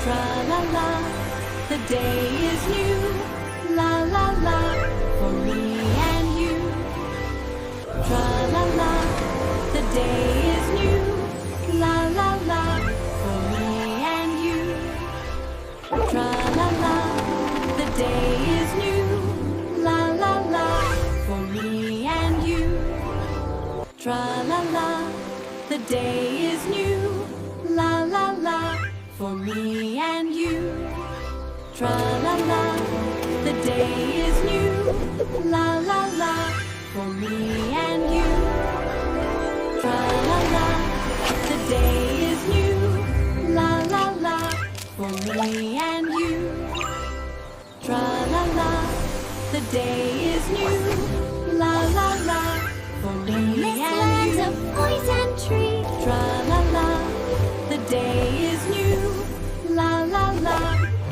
Tra-la-la, the day is new. La-la-la, for me and you. Tra-la-la, the day is new. La-la-la, for me and you. Tra-la-la, the day is new. La-la-la, for me and you. Tra-la-la, the day is new. La-la-la, for me and you. Tra-la-la, the day is new. La-la-la, for me and you. Tra-la-la, the day is new. La-la-la, for me and you. Tra-la-la, the day is new. La-la-la, for me and you. Of boys and trees. Tra-la-la, the day is new. La-la-la,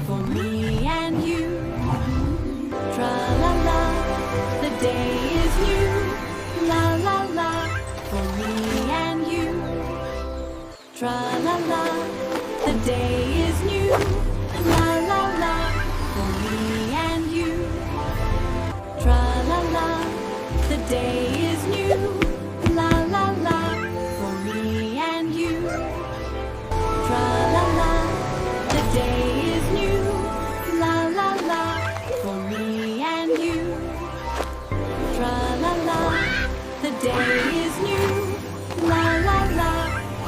for me and you. Tra-la-la, the day is new. La-la-la, for me and you. Tra-la-la, the day is new. La-la-la, for me and you. Tra-la-la, the day is new. La-la-la, for me and you. Tra-la-la, the day is new. La-la-la, for me and you. Tra-la-la, the day is new. La-la-la,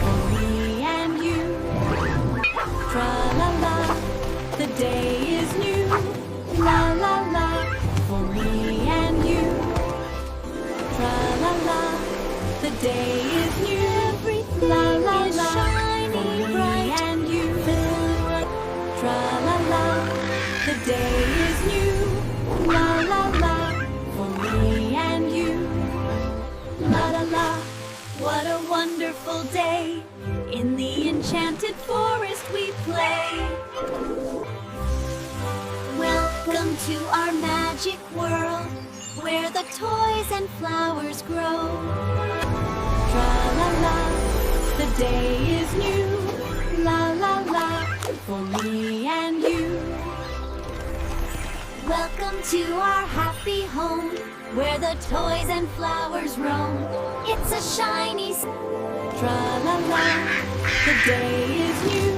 for me and you. Tra-la-la, the day is new. La-la-la, for me and you. Tra-la-la, the day is new. Everything is shining bright. And you. Tra-la-la, the day is new. La-la-la, for me and you. La-la-la, what a wonderful day. In the enchanted forest we play. Welcome to our magic world, where the toys and flowers grow. Tra-la-la, the day is new. La-la-la, for me and you. Welcome to our happy home, where the toys and flowers roam. It's a shiny Tra-la-la, the day is new.